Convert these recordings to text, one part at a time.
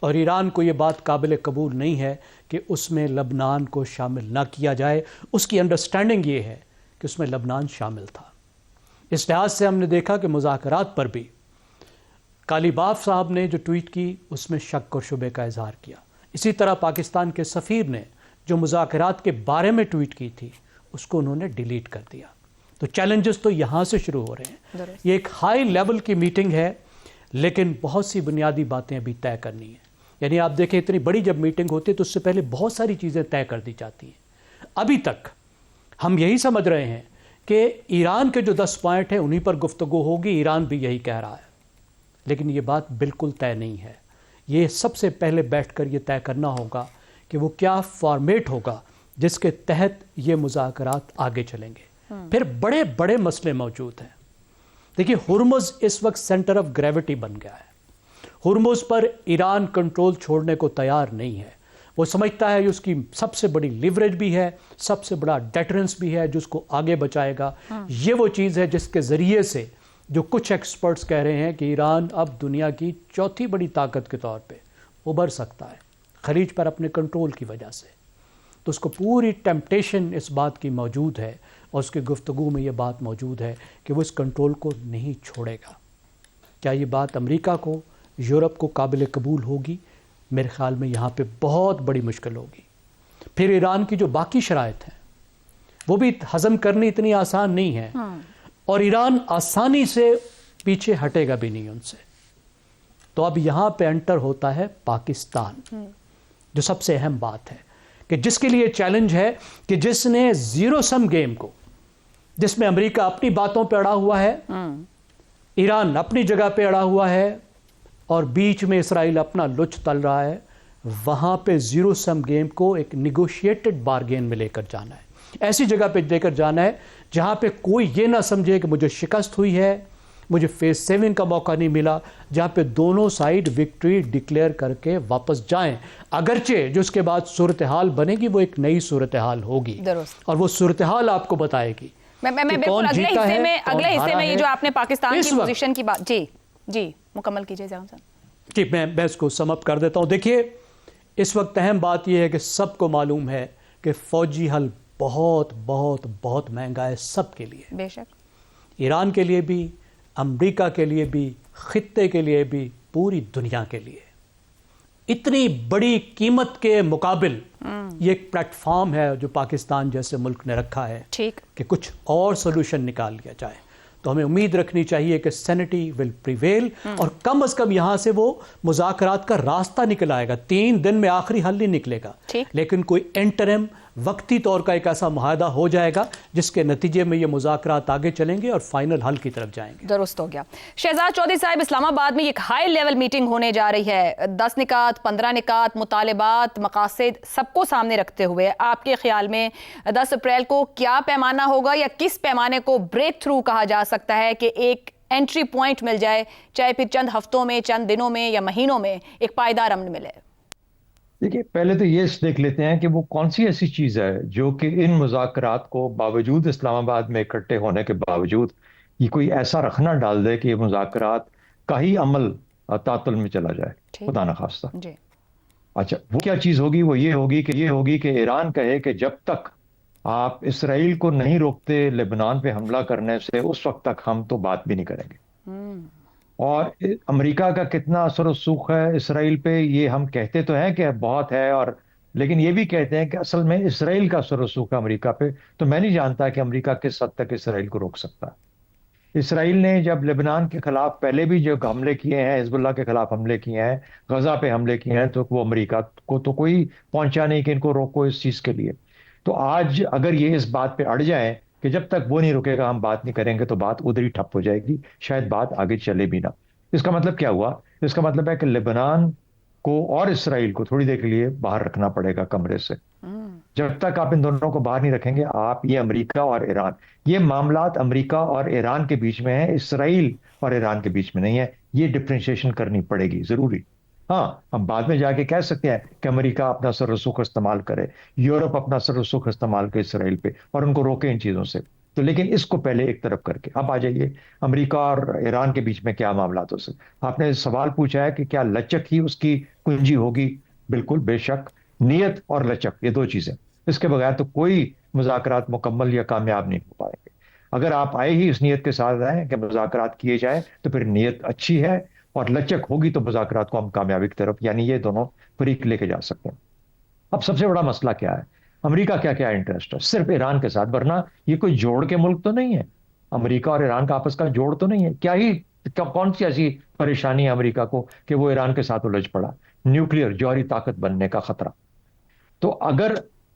اور ایران کو یہ بات قابل قبول نہیں ہے کہ اس میں لبنان کو شامل نہ کیا جائے. اس کی انڈرسٹینڈنگ یہ ہے کہ اس میں لبنان شامل تھا. اس لحاظ سے ہم نے دیکھا کہ مذاکرات پر بھی قالیباف صاحب نے جو ٹویٹ کی اس میں شک اور شبے کا اظہار کیا. اسی طرح پاکستان کے سفیر نے جو مذاکرات کے بارے میں ٹویٹ کی تھی اس کو انہوں نے ڈیلیٹ کر دیا. تو چیلنجز تو یہاں سے شروع ہو رہے ہیں. یہ ایک ہائی لیول کی میٹنگ ہے لیکن بہت سی بنیادی باتیں ابھی طے کرنی ہیں. یعنی آپ دیکھیں اتنی بڑی جب میٹنگ ہوتی ہے تو اس سے پہلے بہت ساری چیزیں طے کر دی جاتی ہیں. ابھی تک ہم یہی سمجھ رہے ہیں کہ ایران کے جو 10 پوائنٹ ہیں انہی پر گفتگو ہوگی. ایران بھی یہی کہہ رہا ہے لیکن یہ بات بالکل طے نہیں ہے. یہ سب سے پہلے بیٹھ کر یہ طے کرنا ہوگا کہ وہ کیا فارمیٹ ہوگا جس کے تحت یہ مذاکرات آگے چلیں گے. پھر بڑے بڑے مسئلے موجود ہیں. دیکھیے ہرمز اس وقت سینٹر آف گریوٹی بن گیا ہے. ہرمز پر ایران کنٹرول چھوڑنے کو تیار نہیں ہے. وہ سمجھتا ہے کہ اس کی سب سے بڑی لیوریج بھی ہے, سب سے بڑا ڈیٹرنس بھی ہے جو اس کو آگے بچائے گا. یہ وہ چیز ہے جس کے ذریعے سے جو کچھ ایکسپرٹس کہہ رہے ہیں کہ ایران اب دنیا کی چوتھی بڑی طاقت کے طور پہ ابھر سکتا ہے خلیج پر اپنے کنٹرول کی وجہ سے. تو اس کو پوری ٹیمپٹیشن اس بات کی موجود ہے اور اس کی گفتگو میں یہ بات موجود ہے کہ وہ اس کنٹرول کو نہیں چھوڑے گا. کیا یہ بات امریکہ کو, یورپ کو قابل قبول ہوگی؟ میرے خیال میں یہاں پہ بہت بڑی مشکل ہوگی. پھر ایران کی جو باقی شرائط ہیں وہ بھی ہضم کرنی اتنی آسان نہیں ہے اور ایران آسانی سے پیچھے ہٹے گا بھی نہیں ان سے. تو اب یہاں پہ انٹر ہوتا ہے پاکستان, جو سب سے اہم بات ہے کہ جس کے لیے چیلنج ہے کہ جس نے زیرو سم گیم کو, جس میں امریکہ اپنی باتوں پہ اڑا ہوا ہے, ایران اپنی جگہ پہ اڑا ہوا ہے اور بیچ میں اسرائیل اپنا لچ تل رہا ہے, وہاں پہ زیرو سم گیم کو ایک نیگوشیٹڈ بارگین میں لے کر جانا ہے. ایسی جگہ پہ لے کر جانا ہے جہاں پہ کوئی یہ نہ سمجھے کہ مجھے شکست ہوئی ہے, مجھے فیز 7 کا موقع نہیں ملا, جہاں پہ دونوں سائیڈ وکٹری ڈکلیئر کر کے واپس جائیں. اگرچہ جو اس کے بعد صورتحال بنے گی وہ ایک نئی صورتحال ہوگی اور وہ صورتحال آپ کو بتائے گی. میں بالکل اگلے حصے میں یہ جو آپ نے پاکستان کی پوزیشن کی بات, جی مکمل کیجئے زیادہ صاحب. جی میں اس کو سم اپ کر دیتا ہوں. دیکھیے اس وقت اہم بات یہ ہے کہ سب کو معلوم ہے کہ فوجی حل بہت بہت بہت مہنگا ہے سب کے لیے, بے شک ایران کے لیے بھی, امریکہ کے لیے بھی, خطے کے لیے بھی, پوری دنیا کے لیے. اتنی بڑی قیمت کے مقابل یہ ایک پلیٹ فارم ہے جو پاکستان جیسے ملک نے رکھا ہے کہ کچھ اور سولوشن نکال لیا جائے. تو ہمیں امید رکھنی چاہیے کہ سینٹی ول پریویل اور کم از کم یہاں سے وہ مذاکرات کا راستہ نکل آئے گا. 3 دن میں آخری حل نہیں نکلے گا لیکن کوئی انٹرم وقتی طور کا ایک ایسا معاہدہ ہو جائے گا جس کے نتیجے میں یہ مذاکرات آگے چلیں گے اور فائنل حل کی طرف جائیں گے. درست ہو گیا. شہزاد چودھری صاحب, اسلام آباد میں ایک ہائی لیول میٹنگ ہونے جا رہی ہے. 10 نکات, 15 نکات, مطالبات, مقاصد سب کو سامنے رکھتے ہوئے آپ کے خیال میں 10 اپریل کو کیا پیمانہ ہوگا یا کس پیمانے کو بریک تھرو کہا جا سکتا ہے کہ ایک انٹری پوائنٹ مل جائے, چاہے پھر چند ہفتوں میں, چند دنوں میں یا مہینوں میں ایک پائیدار امن ملے؟ دیکھیے پہلے تو یہ دیکھ لیتے ہیں کہ وہ کون سی ایسی چیز ہے جو کہ ان مذاکرات کو باوجود اسلام آباد میں اکٹھے ہونے کے باوجود یہ کوئی ایسا رکھنا ڈال دے کہ یہ مذاکرات کا ہی عمل تعطل میں چلا جائے, خدا نخواستہ. اچھا وہ کیا چیز ہوگی؟ وہ یہ ہوگی کہ ایران کہے کہ جب تک آپ اسرائیل کو نہیں روکتے لبنان پہ حملہ کرنے سے اس وقت تک ہم تو بات بھی نہیں کریں گے. اور امریکہ کا کتنا اثر و رسوخ ہے اسرائیل پہ یہ ہم کہتے تو ہیں کہ بہت ہے, اور لیکن یہ بھی کہتے ہیں کہ اصل میں اسرائیل کا اثر و رسوخ ہے امریکہ پہ. تو میں نہیں جانتا کہ امریکہ کس حد تک اسرائیل کو روک سکتا ہے. اسرائیل نے جب لبنان کے خلاف پہلے بھی جو حملے کیے ہیں, حزب اللہ کے خلاف حملے کیے ہیں, غزہ پہ حملے کیے ہیں, تو وہ امریکہ کو تو کوئی پہنچا نہیں کہ ان کو روکو اس چیز کے لیے. تو آج اگر یہ اس بات پہ اڑ جائیں کہ جب تک وہ نہیں رکے گا ہم بات نہیں کریں گے, تو بات ادھر ہی ٹھپ ہو جائے گی, شاید بات آگے چلے بھی نہ. اس کا مطلب کیا ہوا؟ اس کا مطلب ہے کہ لبنان کو اور اسرائیل کو تھوڑی دیر کے لیے باہر رکھنا پڑے گا کمرے سے. جب تک آپ ان دونوں کو باہر نہیں رکھیں گے, آپ یہ امریکہ اور ایران, یہ معاملات امریکہ اور ایران کے بیچ میں ہیں, اسرائیل اور ایران کے بیچ میں نہیں ہے. یہ ڈفرینشیشن کرنی پڑے گی ضروری. ہاں ہم بعد میں جا کے کہہ سکتے ہیں کہ امریکہ اپنا اثر رسوخ استعمال کرے, یورپ اپنا اثر رسوخ استعمال کرے اسرائیل پہ اور ان کو روکے ان چیزوں سے. تو لیکن اس کو پہلے ایک طرف کر کے اب آ جائیے امریکہ اور ایران کے بیچ میں کیا معاملات ہو سکتے. آپ نے سوال پوچھا ہے کہ کیا لچک ہی اس کی کنجی ہوگی. بالکل بے شک نیت اور لچک یہ دو چیزیں, اس کے بغیر تو کوئی مذاکرات مکمل یا کامیاب نہیں ہو پائیں گے. اگر آپ آئے ہی اس نیت کے ساتھ آئیں کہ مذاکرات کیے جائیں تو پھر نیت اچھی ہے اور لچک ہوگی تو مذاکرات کو ہم کامیابی کی طرف یعنی یہ دونوں فریق لے کے جا سکتے ہیں. اب سب سے بڑا مسئلہ کیا ہے, امریکہ کیا کیا انٹرسٹ ہے صرف ایران کے ساتھ, ورنہ یہ کوئی جوڑ کے ملک تو نہیں ہے. امریکہ اور ایران کا آپس کا جوڑ تو نہیں ہے. کیا ہی کون سی ایسی پریشانی ہے امریکہ کو کہ وہ ایران کے ساتھ الجھ پڑا. نیوکلیئر جوہری طاقت بننے کا خطرہ. تو اگر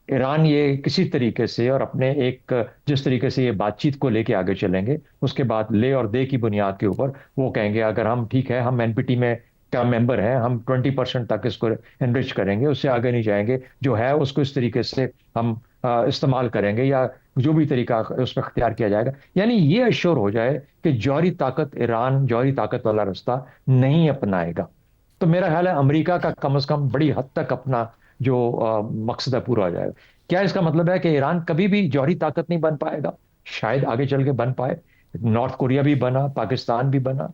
ایران یہ کسی طریقے سے اور اپنے ایک جس طریقے سے یہ بات چیت کو لے کے آگے چلیں گے, اس کے بعد لے اور دے کی بنیاد کے اوپر وہ کہیں گے اگر ہم ٹھیک ہے ہم NPT میں کا ممبر ہیں, ہم 20% تک اس کو انرچ کریں گے, اس سے آگے نہیں جائیں گے, جو ہے اس کو اس طریقے سے ہم استعمال کریں گے یا جو بھی طریقہ اس میں اختیار کیا جائے گا. یعنی یہ اشور ہو جائے کہ جوہری طاقت ایران جوہری طاقت والا رستہ نہیں اپنائے گا, تو میرا خیال ہے امریکہ کا کم از کم بڑی حد تک اپنا جو مقصد ہے پورا ہو جائے گا. کیا اس کا مطلب ہے کہ ایران کبھی بھی جوہری طاقت نہیں بن پائے گا؟ شاید آگے چل کے بن پائے. نارتھ کوریا بھی بنا, پاکستان بھی بنا,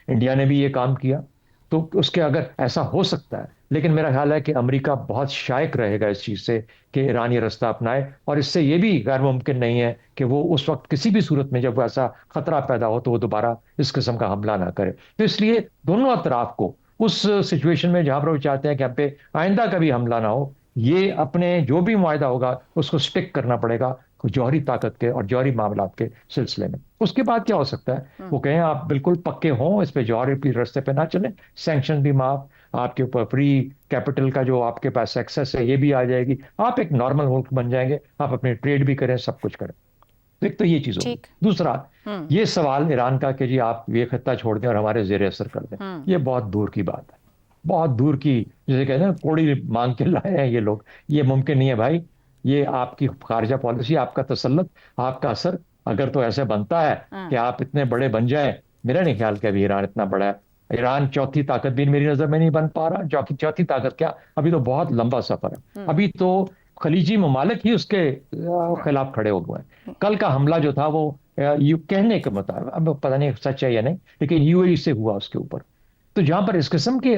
انڈیا نے بھی یہ کام کیا, تو اس کے اگر ایسا ہو سکتا ہے, لیکن میرا خیال ہے کہ امریکہ بہت شائق رہے گا اس چیز سے کہ ایران یہ رستہ اپنائے, اور اس سے یہ بھی غیر ممکن نہیں ہے کہ وہ اس وقت کسی بھی صورت میں جب وہ ایسا خطرہ پیدا ہو تو وہ دوبارہ اس قسم کا حملہ نہ کرے. تو اس لیے دونوں اطراف کو اس سچویشن میں جہاں پر وہ چاہتے ہیں کہ ہم پہ آئندہ کبھی حملہ نہ ہو, یہ اپنے جو بھی معاہدہ ہوگا اس کو سٹک کرنا پڑے گا جوہری طاقت کے اور جوہری معاملات کے سلسلے میں. اس کے بعد کیا ہو سکتا ہے, وہ کہیں آپ بالکل پکے ہوں اس پہ جوہری رستے پہ نہ چلیں, سینکشن بھی معاف, آپ کے اوپر فری کیپٹل کا جو آپ کے پاس ایکسیس ہے یہ بھی آ جائے گی, آپ ایک نارمل ملک بن جائیں گے, آپ اپنے ٹریڈ بھی کریں, سب کچھ کریں. ایک تو یہ چیز ہوگی. دوسرا یہ سوال ایران کا کہ جی آپ یہ خطہ چھوڑ دیں اور ہمارے زیر اثر کر دیں, یہ بہت دور کی بات ہے, بہت دور کی, جیسے کہتے ہیں کوڑی مانگ کے لائے ہیں یہ لوگ. یہ ممکن نہیں ہے بھائی, یہ آپ کی خارجہ پالیسی, آپ کا تسلط, آپ کا اثر اگر تو ایسے بنتا ہے کہ آپ اتنے بڑے بن جائیں. میرا نہیں خیال کہ ابھی ایران اتنا بڑا ہے. ایران چوتھی طاقت بھی میری نظر میں نہیں بن پا رہا. چوتھی طاقت کیا, ابھی تو بہت لمبا سفر ہے. ابھی تو خلیجی ممالک ہی اس کے خلاف کھڑے ہو گئے ہیں. کل کا حملہ جو تھا وہ کہنے کے مطابق, اب پتہ نہیں سچ ہے یا نہیں, لیکن UAE سے ہوا اس کے اوپر. تو جہاں پر اس قسم کے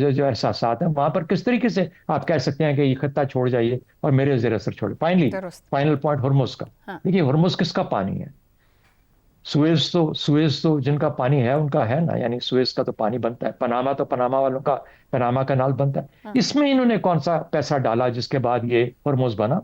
جو احساسات ہیں وہاں پر کس طریقے سے آپ کہہ سکتے ہیں کہ یہ خطہ چھوڑ جائیے اور میرے زیر اثر چھوڑے. فائنل پوائنٹ ہرمز کا. دیکھیے ہرمز کس کا پانی ہے؟ سویز تو جن کا پانی ہے ان کا ہے نا, یعنی سویز کا تو پانی بنتا ہے. پناما تو پناما والوں کا پناما کینال بنتا ہے. اس میں انہوں نے کون سا پیسہ ڈالا جس کے بعد یہ ہرمز بنا؟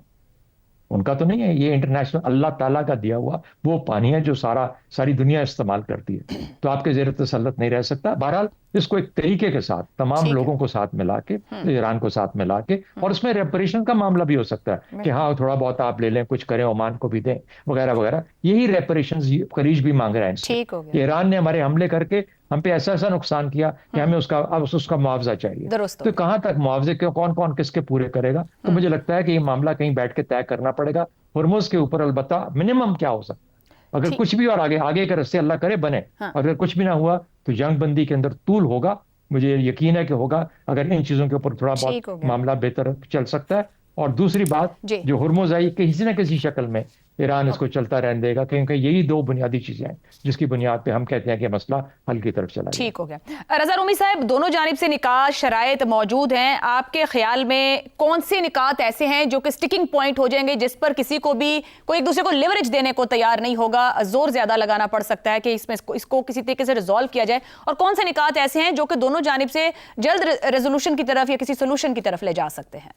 ان کا تو نہیں ہے. یہ انٹرنیشنل اللہ تعالیٰ کا دیا ہوا وہ پانی ہے جو ساری دنیا استعمال کرتی ہے. تو آپ کے زیر تسلط نہیں رہ سکتا. بہرحال اس کو ایک طریقے کے ساتھ تمام لوگوں کو ساتھ ملا کے, ایران کو ساتھ ملا کے, اور اس میں ریپریشن کا معاملہ بھی ہو سکتا ہے کہ ہاں تھوڑا بہت آپ لے لیں, کچھ کریں, عمان کو بھی دیں وغیرہ وغیرہ. یہی ریپریشن خلیج بھی مانگ رہے ہیں کہ ایران نے ہمارے حملے کر کے ہم پہ ایسا نقصان کیا کہ ہمیں اس کا معاوضہ چاہیے. تو کہاں تک معاوضے کے کون کون کس کے پورے کرے گا؟ تو مجھے لگتا ہے کہ یہ معاملہ کہیں بیٹھ کے طے کرنا پڑے گا. ہرمز کے اوپر البتہ منیمم کیا ہو سکتا ہے, اگر کچھ بھی اور آگے کے رستے اللہ کرے بنے, اگر کچھ بھی نہ ہوا تو جنگ بندی کے اندر طول ہوگا. مجھے یقین ہے کہ ہوگا اگر ان چیزوں کے اوپر تھوڑا بہت معاملہ بہتر چل سکتا ہے. اور دوسری بات جو ہرمز آئی کسی نہ کسی شکل میں ایران اس کو چلتا رہنے دے گا, کیونکہ یہی دو بنیادی چیزیں ہیں جس کی بنیاد پہ ہم کہتے ہیں کہ مسئلہ حل کی طرف چلا. ٹھیک ہو گیا. رضا رومی صاحب, دونوں جانب سے نکات شرائط موجود ہیں. آپ کے خیال میں کون سے نکات ایسے ہیں جو کہ سٹکنگ پوائنٹ ہو جائیں گے جس پر کسی کو بھی کوئی ایک دوسرے کو لیوریج دینے کو تیار نہیں ہوگا, زور زیادہ لگانا پڑ سکتا ہے کہ اس کو کسی طریقے سے ریزالو کیا جائے, اور کون سے نکات ایسے ہیں جو کہ دونوں جانب سے جلد ریزولوشن کی طرف یا کسی سولوشن کی طرف لے جا سکتے ہیں؟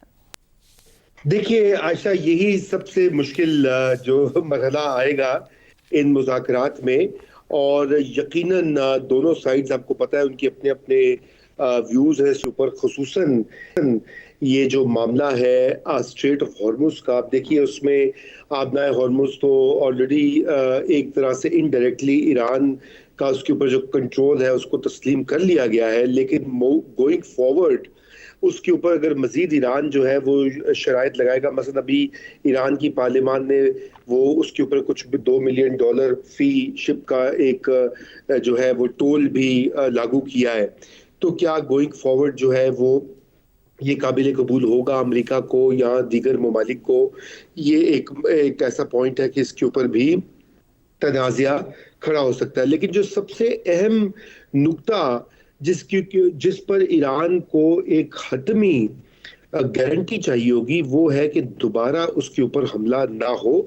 دیکھیے عائشہ, یہی سب سے مشکل جو مرحلہ آئے گا ان مذاکرات میں, اور یقیناً دونوں سائیڈز آپ کو پتہ ہے ان کی اپنے اپنے ویوز ہیں اس اوپر. خصوصاً یہ جو معاملہ ہے اسٹریٹ آف ہارمز کا, آپ دیکھیے اس میں آبنائے ہارمز تو آلریڈی ایک طرح سے انڈائریکٹلی ایران کا اس کے اوپر جو کنٹرول ہے اس کو تسلیم کر لیا گیا ہے, لیکن گوئنگ فارورڈ اس کے اوپر اگر مزید ایران جو ہے وہ شرائط لگائے گا. مثلا ابھی ایران کی پارلیمان نے وہ اس کے اوپر کچھ $2 ملین فی شپ کا ایک جو ہے وہ ٹول بھی لاگو کیا ہے. تو کیا گوئنگ فارورڈ جو ہے وہ یہ قابل قبول ہوگا امریکہ کو یا دیگر ممالک کو، یہ ایک ایسا پوائنٹ ہے کہ اس کے اوپر بھی تنازعہ کھڑا ہو سکتا ہے۔ لیکن جو سب سے اہم نکتہ جس پر ایران کو ایک حتمی گارنٹی چاہیے ہوگی وہ ہے کہ دوبارہ اس کے اوپر حملہ نہ ہو،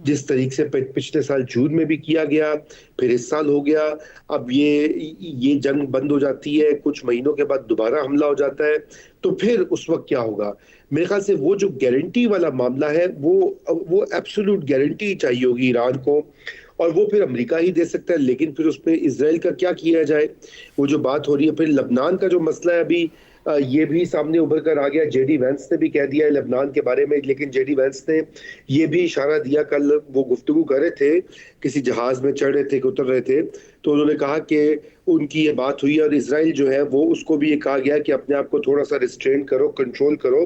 جس طریقے سے پچھلے سال جون میں بھی کیا گیا، پھر اس سال ہو گیا، اب یہ جنگ بند ہو جاتی ہے، کچھ مہینوں کے بعد دوبارہ حملہ ہو جاتا ہے، تو پھر اس وقت کیا ہوگا؟ میرے خیال سے وہ جو گارنٹی والا معاملہ ہے وہ ایبسولوٹ گارنٹی چاہیے ہوگی ایران کو، اور وہ پھر امریکہ ہی دے سکتا ہے۔ لیکن پھر اس میں اسرائیل کا کیا کیا جائے، وہ جو بات ہو رہی ہے۔ پھر لبنان کا جو مسئلہ ہے ابھی یہ بھی سامنے ابھر کر آ گیا، جے ڈی وینس نے بھی کہہ دیا ہے لبنان کے بارے میں، لیکن جے ڈی وینس نے یہ بھی اشارہ دیا، کل وہ گفتگو کر رہے تھے، کسی جہاز میں چڑھ رہے تھے کہ اتر رہے تھے، تو انہوں نے کہا کہ ان کی یہ بات ہوئی اور اسرائیل جو ہے وہ اس کو بھی یہ کہا گیا کہ اپنے آپ کو تھوڑا سا ریسٹرین کرو، کنٹرول کرو،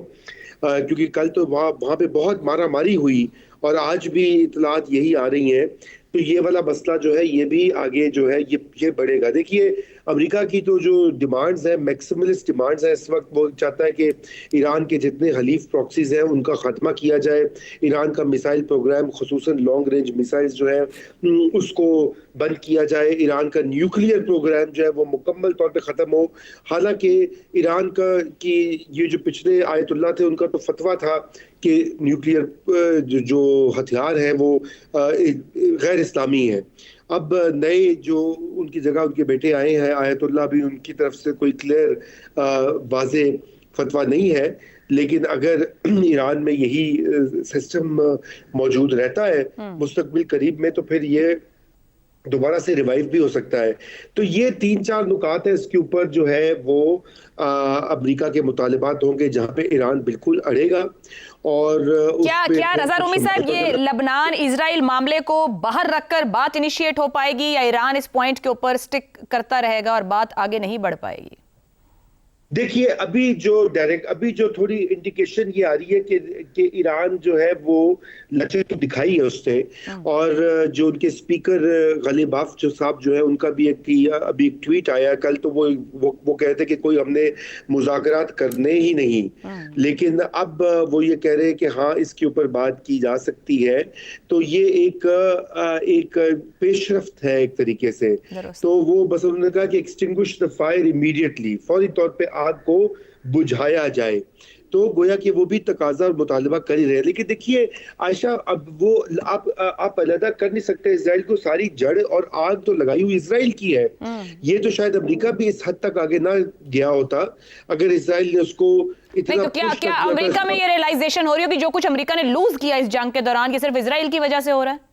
کیونکہ کل تو وہاں پہ بہت مارا ماری ہوئی اور آج بھی اطلاعات یہی آ رہی ہیں، تو یہ والا مسئلہ جو ہے یہ بھی آگے جو ہے یہ بڑھے گا۔ دیکھیے امریکہ کی تو جو ڈیمانڈز ہیں، میکسیملسٹ ڈیمانڈز ہیں اس وقت، وہ چاہتا ہے کہ ایران کے جتنے حلیف پراکسیز ہیں ان کا خاتمہ کیا جائے، ایران کا میسائل پروگرام خصوصاً لانگ رینج میسائلز جو ہے اس کو بند کیا جائے، ایران کا نیوکلیئر پروگرام جو ہے وہ مکمل طور پہ ختم ہو۔ حالانکہ ایران کی یہ جو پچھلے آیت اللہ تھے ان کا تو فتویٰ تھا کہ نیوکلیئر جو ہتھیار ہیں وہ غیر اسلامی ہیں۔ اب نئے جو ان کی جگہ ان کے بیٹے آئے ہیں آیت اللہ، بھی ان کی طرف سے کوئی کلیئر واضح فتویٰ نہیں ہے، لیکن اگر ایران میں یہی سسٹم موجود رہتا ہے مستقبل قریب میں تو پھر یہ دوبارہ سے ریوائیو بھی ہو سکتا ہے۔ تو یہ 3-4 نکات ہیں، اس کے اوپر جو ہے وہ امریکہ کے مطالبات ہوں گے جہاں پہ ایران بالکل اڑے گا۔ اور کیا رضا رومی صاحب یہ لبنان اسرائیل معاملے کو باہر رکھ کر بات انیشیٹ ہو پائے گی، یا ایران اس پوائنٹ کے اوپر سٹک کرتا رہے گا اور بات آگے نہیں بڑھ پائے گی؟ دیکھیے ابھی جو تھوڑی انڈیکیشن یہ آ رہی ہے کہ ایران جو ہے وہ لچک تو دکھائی ہے اس نے، اور جو ان کے اسپیکر غالباف جو صاحب جو ہے ان کا بھی ابھی ایک ٹویٹ آیا کل، تو وہ کہتے کہ کوئی ہم نے مذاکرات کرنے ہی نہیں، لیکن اب وہ یہ کہہ رہے ہیں کہ ہاں اس کے اوپر بات کی جا سکتی ہے۔ تو یہ ایک پیش رفت ہے ایک طریقے سے، تو وہ بس انہوں نے کہا کہ ایکسٹنگوش دا فائر امیڈیٹلی، فوری طور پہ آگ کو بجھایا جائے، تو گویا کہ وہ بھی تقاضا اور مطالبہ کر ہی رہے۔ لیکن دیکھیے عائشہ، اب وہ آپ علیحدہ کر نہیں سکتے اسرائیل کو، ساری جڑ اور آگ تو لگائی ہوئی اسرائیل کی ہے۔ یہ تو شاید امریکہ بھی اس حد تک آگے نہ گیا ہوتا اگر اسرائیل نے اس کو اتنا کیا امریکہ میں یہ ریئلائزیشن ہو رہی ہو کہ جو کچھ امریکہ نے لوز کیا اس جنگ کے دوران، یہ صرف اسرائیل کی وجہ سے ہو رہا ہے؟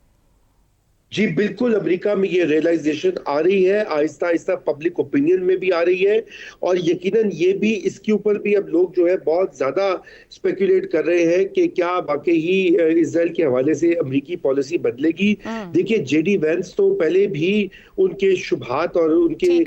جی بالکل، امریکہ میں یہ ریئلائزیشن آ رہی ہے، آہستہ آہستہ پبلک اوپینین میں بھی آ رہی ہے، اور یقیناً یہ بھی اس کے اوپر بھی اب لوگ جو ہے بہت زیادہ اسپیکولیٹ کر رہے ہیں کہ کیا واقعی ہی اسرائیل کے حوالے سے امریکی پالیسی بدلے گی۔ دیکھیے جے ڈی وینس تو پہلے بھی ان کے شبہات اور ان کے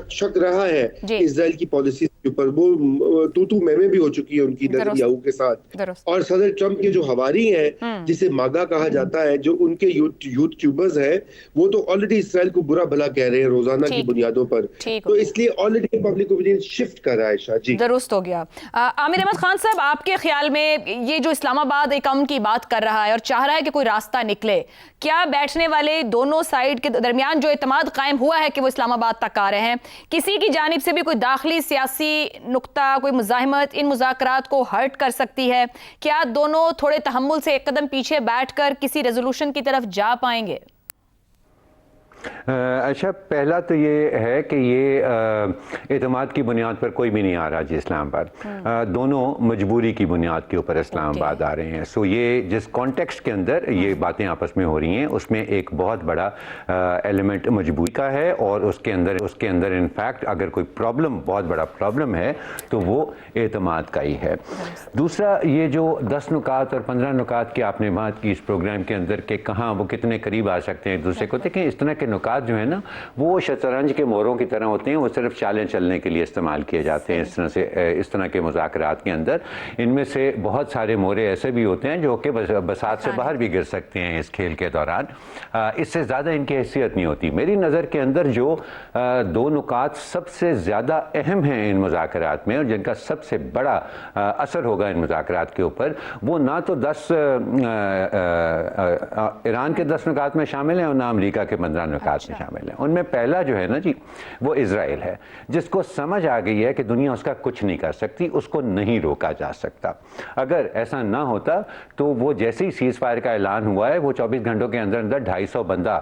شک رہا ہے اسرائیل کی پالیسی کے اوپر، وہ تو میں بھی ہو چکی ہے ان کی نتنیاہو کے ساتھ، اور صدر ٹرمپ کے جو حواری ہیں جسے ماگا کہا جاتا ہے، جو ان کے یوٹیوبرز ہیں، وہ تو آلریڈی اسرائیل کو برا بھلا کہہ رہے ہیں روزانہ کی بنیادوں پر، تو اس لیے آلریڈی پبلک اوپینین شفٹ کر رہا ہے عائشہ۔ جی درست ہو گیا۔ عامر احمد خان صاحب، آپ کے خیال میں یہ جو اسلام آباد ایک امن کی بات کر رہا ہے اور چاہ رہا ہے کہ کوئی راستہ نکلے، کیا بیٹھنے والے دونوں سائیڈ کے درمیان جو اعتماد قائم ہوا ہے کہ وہ اسلام آباد تک آ رہے ہیں، کسی کی جانب سے بھی کوئی داخلی سیاسی نقطہ، کوئی مزاحمت ان مذاکرات کو ہرٹ کر سکتی ہے؟ کیا دونوں تھوڑے تحمل سے ایک قدم پیچھے بیٹھ کر کسی ریزولوشن کی طرف جا پائیں گے؟ اچھا، پہلا تو یہ ہے کہ یہ اعتماد کی بنیاد پر کوئی بھی نہیں آ رہا جی اسلام آباد، دونوں مجبوری کی بنیاد کے اوپر اسلام آباد آ رہے ہیں۔ سو یہ جس کانٹیکسٹ کے اندر یہ باتیں آپس میں ہو رہی ہیں، اس میں ایک بہت بڑا ایلیمنٹ مجبوری کا ہے، اور اس کے اندر انفیکٹ اگر کوئی پرابلم، بہت بڑا پرابلم ہے تو وہ اعتماد کا ہی ہے۔ دوسرا، یہ جو 10 نکات اور 15 نکات کی آپ نے بات کی اس پروگرام کے اندر کہ کہاں وہ کتنے قریب آ سکتے ہیں ایک دوسرے کو، دیکھیں اس طرح کے نکات جو ہیں نا وہ شطرنج کے موروں کی طرح ہوتے ہیں, وہ صرف چالیں چلنے کے لیے استعمال کیے جاتے ہیں. اس طرح کے مذاکرات کے اندر ان میں سے بہت سارے مورے ایسے بھی ہوتے ہیں جو کہ بساط سے باہر بھی گر سکتے ہیں اس کھیل کے دوران. اس سے زیادہ ان کی حیثیت نہیں ہوتی. میری نظر کے اندر جو دو نکات سب سے زیادہ اہم ہیں ان مذاکرات میں اور جن کا سب سے بڑا اثر ہوگا ان مذاکرات کے اوپر, وہ نہ تو ایران کے 10 نکات میں شامل ہیں اور نہ امریکہ کے 15 نکات میں شامل ہیں. ان میں پہلا جو ہے نا جی وہ اسرائیل ہے, جس کو سمجھ آ گئی ہے کہ دنیا اس کا کچھ نہیں کر سکتی, اس کو نہیں روکا جا سکتا. اگر ایسا نہ ہوتا تو وہ جیسے ہی سیز فائر کا اعلان ہوا ہے وہ 24 گھنٹوں کے اندر 250 بندہ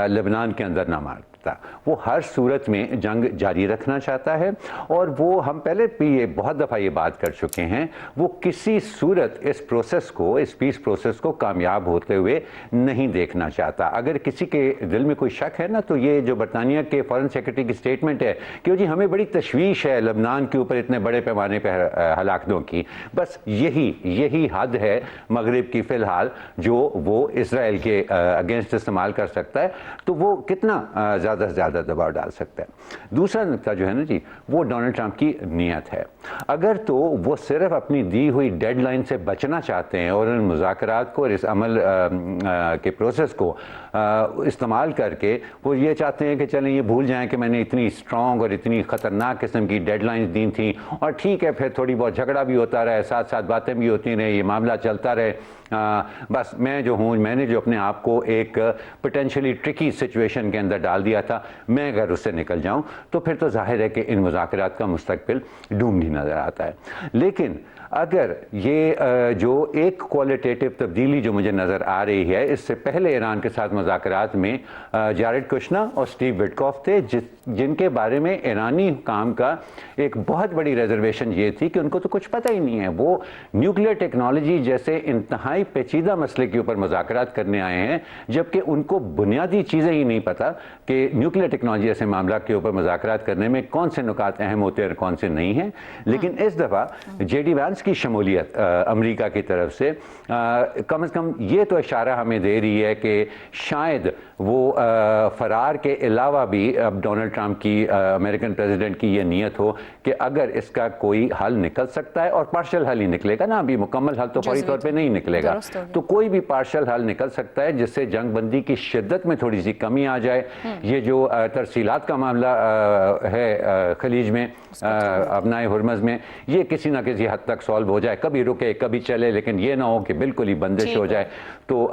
لبنان کے اندر نہ مارتا. وہ ہر صورت میں جنگ جاری رکھنا چاہتا ہے, اور وہ ہم پہلے بھی یہ بہت دفعہ یہ بات کر چکے ہیں, وہ کسی صورت اس پروسیس کو, اس پیس پروسیس کو کامیاب ہوتے ہوئے نہیں دیکھنا چاہتا. اگر کسی کے دل میں کوئی شک ہے نا تو یہ جو برطانیہ کے فارن سیکرٹری کی سٹیٹمنٹ ہے کہ جی ہمیں بڑی تشویش ہے لبنان کے اوپر اتنے بڑے پیمانے پہ ہلاکتوں کی, بس یہی حد ہے مغرب کی فی الحال جو وہ اسرائیل کے اگینسٹ استعمال کر سکتا ہے, تو وہ کتنا زیادہ سے زیادہ دباؤ ڈال سکتا ہے. دوسرا نقطہ جو ہے نا جی وہ ڈونلڈ ٹرمپ کی نیت ہے. اگر تو وہ صرف اپنی دی ہوئی ڈیڈ لائن سے بچنا چاہتے ہیں اور ان مذاکرات کو اور اس عمل کے پروسیس کو استعمال کر کے وہ یہ چاہتے ہیں کہ چلیں یہ بھول جائیں کہ میں نے اتنی اسٹرانگ اور اتنی خطرناک قسم کی ڈیڈ لائنز دی تھیں, اور ٹھیک ہے پھر تھوڑی بہت جھگڑا بھی ہوتا رہے, ساتھ ساتھ باتیں بھی ہوتی رہیں, یہ معاملہ چلتا رہے, بس میں نے جو اپنے آپ کو ایک پوٹینشلی ٹرکی سچویشن کے اندر ڈال دیا تھا, میں اگر اس سے نکل جاؤں تو پھر تو ظاہر ہے کہ ان مذاکرات کا مستقبل ڈوم ہی نظر آتا ہے. لیکن اگر یہ جو ایک کوالٹیٹیو تبدیلی جو مجھے نظر آ رہی ہے, اس سے پہلے ایران کے ساتھ مذاکرات میں جارڈ کشنا اور اسٹیو وٹکوف تھے, جن کے بارے میں ایرانی حکام کا ایک بہت بڑی ریزرویشن یہ تھی کہ ان کو تو کچھ پتہ ہی نہیں ہے. وہ نیوکلیئر ٹیکنالوجی جیسے انتہائی پیچیدہ مسئلے کے اوپر مذاکرات کرنے آئے ہیں, جبکہ ان کو بنیادی چیزیں ہی نہیں پتہ کہ نیوکلیئر ٹیکنالوجی ایسے معاملات کے اوپر مذاکرات کرنے میں کون سے نکات اہم ہوتے ہیں اور کون سے نہیں ہیں. لیکن اس دفعہ جے ڈی وینس کی شمولیت امریکہ کی طرف سے کم از کم یہ تو اشارہ ہمیں دے رہی ہے کہ شاید وہ فرار کے علاوہ بھی اب ڈونلڈ ٹرمپ کی امریکن پریزیڈنٹ کی یہ نیت ہو کہ اگر اس کا کوئی حل نکل سکتا ہے, اور پارشل حل ہی نکلے گا نا, ابھی مکمل حل تو فوری طور پہ نہیں نکلے گا, تو کوئی بھی پارشل حل نکل سکتا ہے جس سے جنگ بندی کی شدت میں تھوڑی سی کمی آ جائے. یہ جو ترسیلات کا معاملہ ہے خلیج میں, ابنائے ہرمز میں, یہ کسی نہ کسی حد تک سالو ہو جائے, کبھی رکے کبھی چلے, لیکن یہ نہ ہو کہ بالکل ہی بندش ہو جائے, تو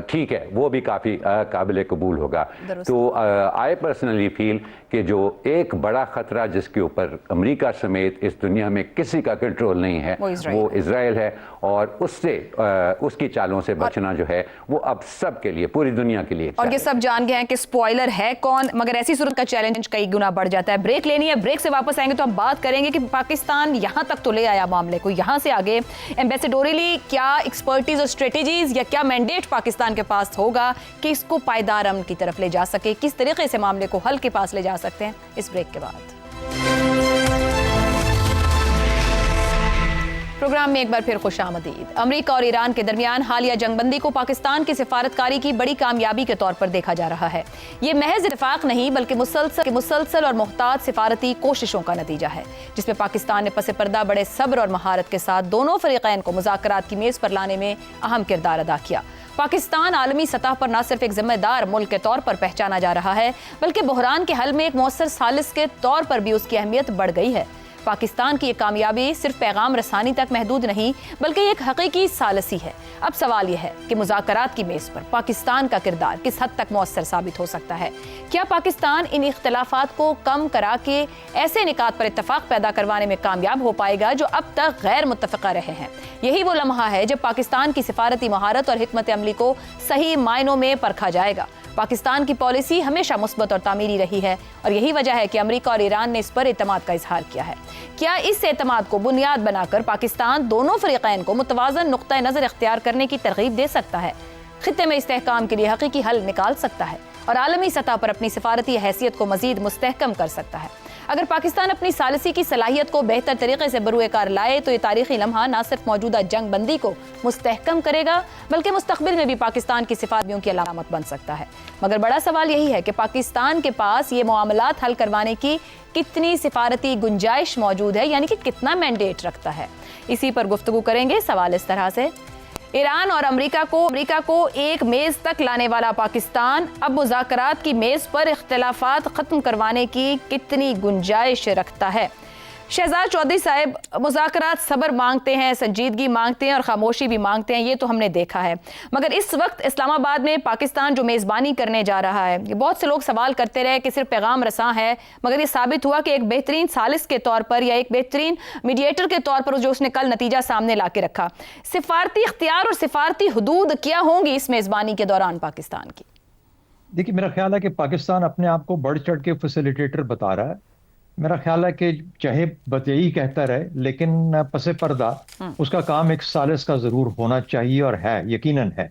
ٹھیک ہے, وہ بھی کافی قابل قبول ہوگا. تو آئی پرسنلی فیل کہ جو ایک بڑا خطرہ جس کے اوپر امریکہ سمیت اس دنیا میں کسی کا کنٹرول نہیں ہے وہ اسرائیل ہے, اور اس سے اس کی چالوں سے بچنا جو ہے وہ اب سب کے لیے, پوری دنیا کے لیے. اور یہ سب جان گئے ہیں کہ سپوائلر ہے کون, مگر ایسی صورت کا چیلنج کئی گنا بڑھ جاتا ہے. بریک لینی ہے, بریک سے واپس آئیں گے تو ہم بات کریں گے کہ پاکستان یہاں تک تو لے آیا معاملے کو, یہاں سے آگے ایمبیسیڈوریلی کیا ایکسپرٹیز اور اسٹریٹجیز یا کیا مینڈیٹ پاکستان کے پاس ہوگا کہ اس کو پائیدار امن کی طرف لے جا سکے, کس طریقے سے معاملے کو حل کے پاس لے جا سکتے ہیں. اس بریک کے بعد پروگرام میں ایک بار پھر خوش آمدید. امریکہ اور ایران کے درمیان حالیہ جنگ بندی کو پاکستان کی سفارتکاری کی بڑی کامیابی کے طور پر دیکھا جا رہا ہے. یہ محض اتفاق نہیں بلکہ مسلسل اور محتاط سفارتی کوششوں کا نتیجہ ہے, جس میں پاکستان نے پس پردہ بڑے صبر اور مہارت کے ساتھ دونوں فریقین کو مذاکرات کی میز پر لانے میں اہم کردار ادا کیا. پاکستان عالمی سطح پر نہ صرف ایک ذمہ دار ملک کے طور پر پہچانا جا رہا ہے بلکہ بحران کے حل میں ایک مؤثر ثالث کے طور پر بھی اس کی اہمیت بڑھ گئی ہے. پاکستان کی یہ کامیابی صرف پیغام رسانی تک محدود نہیں بلکہ ایک حقیقی ثالثی ہے. اب سوال یہ ہے کہ مذاکرات کی میز پر پاکستان کا کردار کس حد تک مؤثر ثابت ہو سکتا ہے. کیا پاکستان ان اختلافات کو کم کرا کے ایسے نکات پر اتفاق پیدا کروانے میں کامیاب ہو پائے گا جو اب تک غیر متفقہ رہے ہیں؟ یہی وہ لمحہ ہے جب پاکستان کی سفارتی مہارت اور حکمت عملی کو صحیح معنوں میں پرکھا جائے گا. پاکستان کی پالیسی ہمیشہ مثبت اور تعمیری رہی ہے اور یہی وجہ ہے کہ امریکہ اور ایران نے اس پر اعتماد کا اظہار کیا ہے. کیا اس اعتماد کو بنیاد بنا کر پاکستان دونوں فریقین کو متوازن نقطہ نظر اختیار کرنے کی ترغیب دے سکتا ہے, خطے میں استحکام کے لیے حقیقی حل نکال سکتا ہے اور عالمی سطح پر اپنی سفارتی حیثیت کو مزید مستحکم کر سکتا ہے؟ اگر پاکستان اپنی ثالثی کی صلاحیت کو بہتر طریقے سے بروئے کار لائے تو یہ تاریخی لمحہ نہ صرف موجودہ جنگ بندی کو مستحکم کرے گا بلکہ مستقبل میں بھی پاکستان کی صفاتیوں کی علامت بن سکتا ہے. مگر بڑا سوال یہی ہے کہ پاکستان کے پاس یہ معاملات حل کروانے کی کتنی سفارتی گنجائش موجود ہے, یعنی کہ کتنا مینڈیٹ رکھتا ہے. اسی پر گفتگو کریں گے. سوال اس طرح سے: ایران اور امریکہ کو ایک میز تک لانے والا پاکستان اب مذاکرات کی میز پر اختلافات ختم کروانے کی کتنی گنجائش رکھتا ہے؟ شہزاد چودھری صاحب، مذاکرات صبر مانگتے ہیں، سنجیدگی مانگتے ہیں اور خاموشی بھی مانگتے ہیں، یہ تو ہم نے دیکھا ہے. مگر اس وقت اسلام آباد میں پاکستان جو میزبانی کرنے جا رہا ہے، بہت سے لوگ سوال کرتے رہے کہ صرف پیغام رساں ہے، مگر یہ ثابت ہوا کہ ایک بہترین ثالث کے طور پر یا ایک بہترین میڈییٹر کے طور پر جو اس نے کل نتیجہ سامنے لا کے رکھا. سفارتی اختیار اور سفارتی حدود کیا ہوں گی اس میزبانی کے دوران پاکستان کی؟ دیکھیے، میرا خیال ہے کہ پاکستان اپنے آپ کو بڑھ چڑھ کے فیسیلیٹیٹر بتا رہا ہے. میرا خیال ہے کہ چاہے بتائی کہتا رہے لیکن پس پردہ اس کا کام ایک ثالث کا ضرور ہونا چاہیے اور ہے، یقیناً ہے.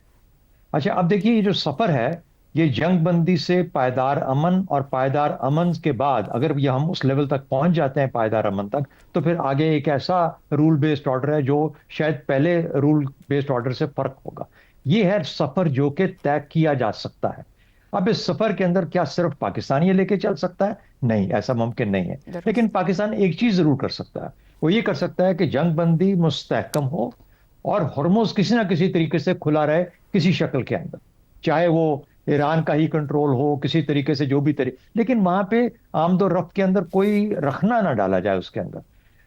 اچھا، اب دیکھیے یہ جو سفر ہے یہ جنگ بندی سے پائیدار امن، اور پائیدار امن کے بعد اگر یہ ہم اس لیول تک پہنچ جاتے ہیں پائیدار امن تک، تو پھر آگے ایک ایسا رول بیسڈ آرڈر ہے جو شاید پہلے رول بیسڈ آرڈر سے فرق ہوگا. یہ ہے سفر جو کہ طے کیا جا سکتا ہے. اب اس سفر کے اندر کیا صرف پاکستان یہ لے کے چل سکتا ہے؟ نہیں، ایسا ممکن نہیں ہے. لیکن پاکستان ایک چیز ضرور کر سکتا ہے، وہ یہ کر سکتا ہے کہ جنگ بندی مستحکم ہو اور ہرمز کسی نہ کسی طریقے سے کھلا رہے کسی شکل کے اندر، چاہے وہ ایران کا ہی کنٹرول ہو کسی طریقے سے، جو بھی طریقے، لیکن وہاں پہ آمد و رفت کے اندر کوئی رخنا نہ ڈالا جائے اس کے اندر.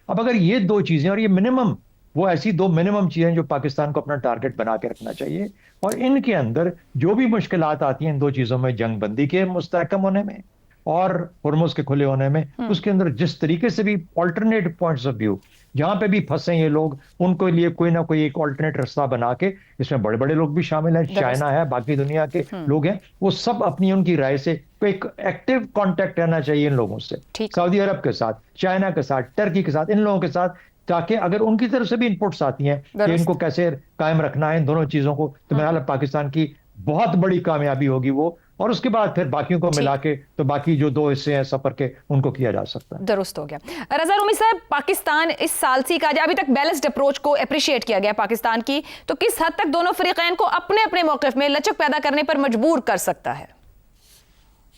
اب اگر یہ دو چیزیں، اور یہ منیمم، وہ ایسی دو منیمم چیزیں جو پاکستان کو اپنا ٹارگٹ بنا کے رکھنا چاہیے، اور ان کے اندر جو بھی مشکلات آتی ہیں ان دو چیزوں میں، جنگ بندی کے مستحکم ہونے میں اور ہرمز کے کھلے ہونے میں، اس کے اندر جس طریقے سے بھی آلٹرنیٹ پوائنٹس آف ویو جہاں پہ بھی پھنسے یہ لوگ، ان کے لیے کوئی نہ کوئی ایک آلٹرنیٹ رستہ بنا کے، اس میں بڑے بڑے لوگ بھی شامل ہیں، چائنا ہے، باقی دنیا کے لوگ ہیں، وہ سب اپنی ان کی رائے سے ایک ایکٹیو کانٹیکٹ رہنا چاہیے ان لوگوں سے، سعودی عرب کے ساتھ، چائنا کے ساتھ، ٹرکی کے ساتھ، ان لوگوں کے ساتھ، تاکہ اگر ان کی طرف سے بھی انپٹس آتی ہیں کہ ان کو کیسے قائم رکھنا ہے ان دونوں چیزوں کو، تو میرا خیال ہے پاکستان کی بہت بڑی کامیابی ہوگی وہ، اور اس کے بعد پھر باقیوں کو ملا کے تو باقی جو دو حصے ہیں سفر کے ان کو کیا جا سکتا ہے. درست ہو گیا. رضا رومی صاحب، پاکستان اس ثالثی کا ابھی تک بیلنسڈ اپروچ کو اپریشیٹ کیا گیا پاکستان کی، تو کس حد تک دونوں فریقین کو اپنے اپنے موقف میں لچک پیدا کرنے پر مجبور کر سکتا ہے؟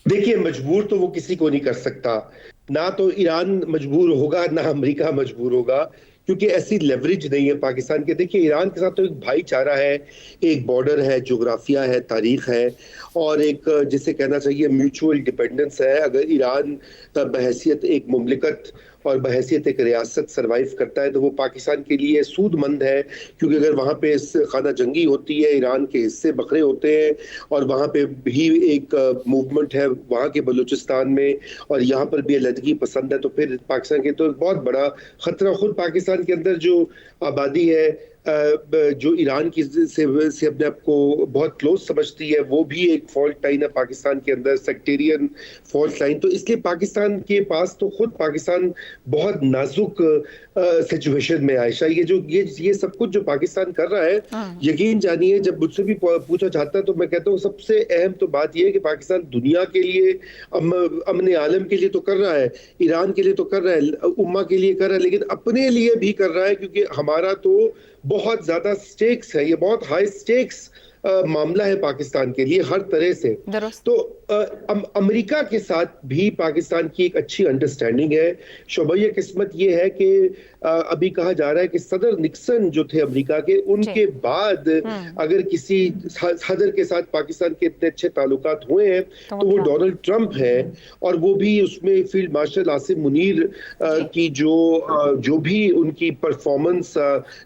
دیکھیے، مجبور تو وہ کسی کو نہیں کر سکتا، نہ تو ایران مجبور ہوگا نہ امریکہ مجبور ہوگا، کیونکہ ایسی لیوریج نہیں ہے پاکستان کے. دیکھیے، ایران کے ساتھ تو ایک بھائی چارہ ہے، ایک بارڈر ہے، جغرافیہ ہے، تاریخ ہے، اور ایک جسے کہنا چاہیے میوچول ڈیپینڈنس ہے. اگر ایران بحیثیت ایک مملکت اور بحیثیت ایک ریاست سروائیو کرتا ہے تو وہ پاکستان کے لیے سود مند ہے، کیونکہ اگر وہاں پہ خانہ جنگی ہوتی ہے، ایران کے حصے بکھرے ہوتے ہیں، اور وہاں پہ بھی ایک موومنٹ ہے وہاں کے بلوچستان میں، اور یہاں پر بھی علیحدگی پسند ہے، تو پھر پاکستان کے تو بہت بڑا خطرہ. خود پاکستان کے اندر جو آبادی ہے جو ایران کی سے اپنے آپ کو بہت کلوز سمجھتی ہے، وہ بھی ایک فالٹ لائن ہے پاکستان کے اندر، سیکٹیرین فالٹ لائن. تو اس لیے پاکستان کے پاس تو خود پاکستان بہت نازک سچویشن میں. عائشہ، یہ سب کچھ جو پاکستان کر رہا ہے، یقین جانیے جب مجھ سے بھی پوچھا جاتا ہے تو میں کہتا ہوں سب سے اہم تو بات یہ ہے کہ پاکستان دنیا کے لیے، امن عالم کے لیے تو کر رہا ہے، ایران کے لیے تو کر رہا ہے، امہ کے لیے کر رہا ہے، لیکن اپنے لیے بھی کر رہا ہے، کیونکہ ہمارا تو بہت زیادہ سٹیکس ہے، یہ بہت ہائی سٹیکس معاملہ ہے پاکستان کے لیے ہر طرح سے. تو امریکہ کے ساتھ بھی پاکستان کی ایک اچھی انڈرسٹینڈنگ ہے. شعبۂ قسمت یہ ہے کہ ابھی کہا جا رہا ہے کہ صدر نکسن جو تھے امریکہ کے، ان کے بعد اگر کسی صدر کے ساتھ پاکستان کے اتنے اچھے تعلقات ہوئے ہیں تو وہ ڈونلڈ ٹرمپ ہے، اور وہ بھی اس میں فیلڈ مارشل عاصم منیر کی جو بھی ان کی پرفارمنس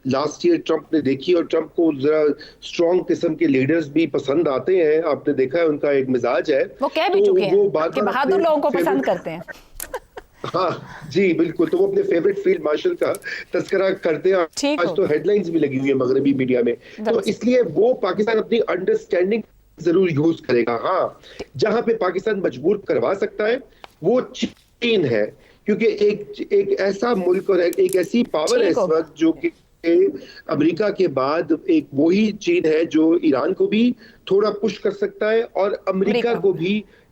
لاسٹ ایئر ٹرمپ نے دیکھی، اور ٹرمپ کو ذرا اسٹرانگ قسم کے لیڈرز بھی پسند آتے ہیں، آپ نے دیکھا ہے ان کا ایک مزاج ہے، وہ کہہ بھی چکے ہیں کہ بہادر لوگوں کو پسند کرتے ہیں. ہاں جی بالکل، تو وہ اپنے فیوریٹ فیلڈ مارشل کا تذکرہ کرتے ہیں، آج تو ہیڈ لائنز بھی لگی ہوئی ہیں مغربی میڈیا میں. تو اس لیے وہ پاکستان اپنی انڈرسٹینڈنگ ضرور یوز کرے گا. ہاں، جہاں پہ پاکستان مجبور کروا سکتا ہے وہ چین ہے، کیونکہ ایک ایسا ملک اور ایک ایسی پاور ہے اس وقت جو کہ امریکہ کے بعد ایک وہی چین ہے جو ایران کو بھی تھوڑا پش کر سکتا ہے اور امریکہ کو بھی